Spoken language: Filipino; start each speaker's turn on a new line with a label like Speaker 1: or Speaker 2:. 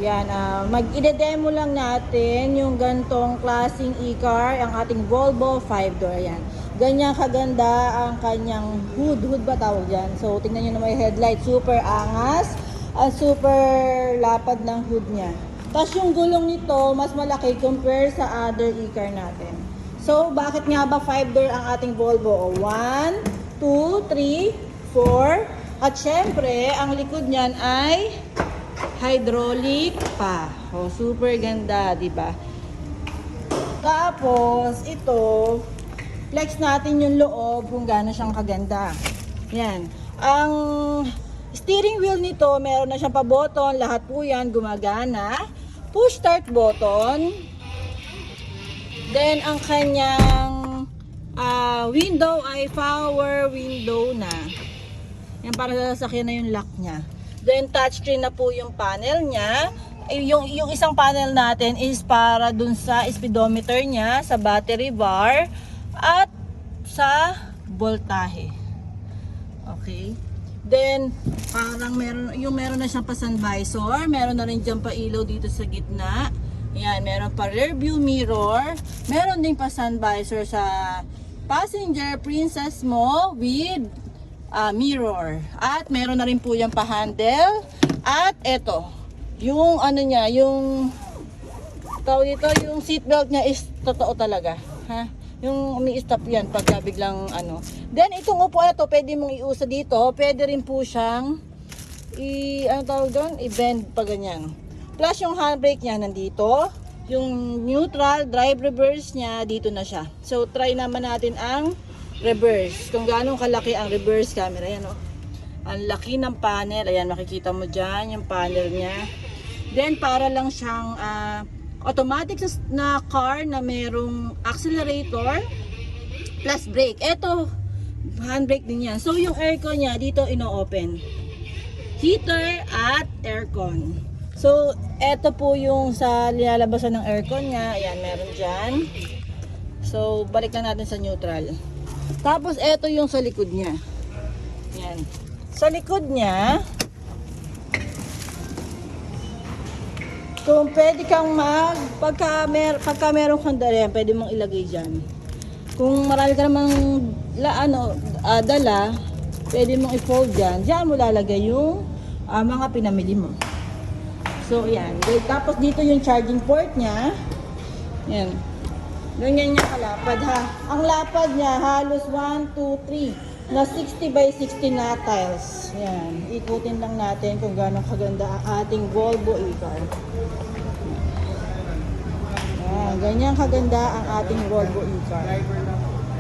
Speaker 1: Yan, mag-i-demo lang natin yung gantong klaseng e-car, ang ating Volvo 5-door. Yan. Ganyan kaganda ang kanyang hood. Hood ba tawag yan? So, tingnan nyo na may headlight. Super angas. Super lapad ng hood niya. Tapos yung gulong nito, mas malaki compare sa other e-car natin. So, bakit nga ba 5-door ang ating Volvo? 1, 2, 3, 4. At syempre, ang likod niyan ay hydraulic pa. Oh, super ganda, di ba? Tapos, ito, flex natin yung loob kung gaano siyang kaganda. Yan. Ang steering wheel nito, meron na siyang pa-button. Lahat po yan gumagana. Push start button. Then, ang kanyang window ay power window na. Yan, para sasakyan na yung lock niya. Then, touchscreen na po yung panel niya. Yung isang panel natin is para dun sa speedometer niya, sa battery bar, at sa voltahe. Okay. Then, parang meron na siyang pa-sun visor. Meron na rin dyan pa ilaw dito sa gitna. Yan, meron pa rear view mirror. Meron din pa sun visor sa passenger princess mo with mirror. At meron na rin po yung pa-handle. At eto, yung ano niya, yung tawag dito, yung seatbelt niya is totoo talaga. Ha? Yung umi-stop yan pagka biglang ano. Then itong upuan na to, pwede mong iusa dito. Pwede rin po siyang ano tawag doon? I-bend pa ganyan. Plus yung handbrake niya nandito. Yung neutral, drive reverse niya, dito na siya. So try naman natin ang reverse. Kung gaano kalaki ang reverse camera. Ayan o. Ang laki ng panel. Ayan, makikita mo dyan yung panel niya. Then, para lang siyang automatic na car na merong accelerator plus brake. Ito, handbrake din yan. So, yung aircon niya, dito ino-open. Heater at aircon. So, ito po yung sa nilalabasan ng aircon niya. Ayan, meron dyan. So, balik lang natin sa neutral. Tapos, ito yung sa likod niya. Yan. Sa likod niya, kung pwede kang pagka meron kang dala, pwede mong ilagay dyan. Kung marami ka namang dala, pwede mong i-fold dyan. Dyan mo lalagay yung mga pinamili mo. So, yan. Tapos, dito yung charging port niya. Yan. Ganyan niya kalapad ha. Ang lapad niya halos 1, 2, 3 na 60 by 60 na tiles. Yan. Ikutin lang natin kung gaano kaganda ang ating Volvo e-car. Yan. Ganyan kaganda ang ating Volvo e-car.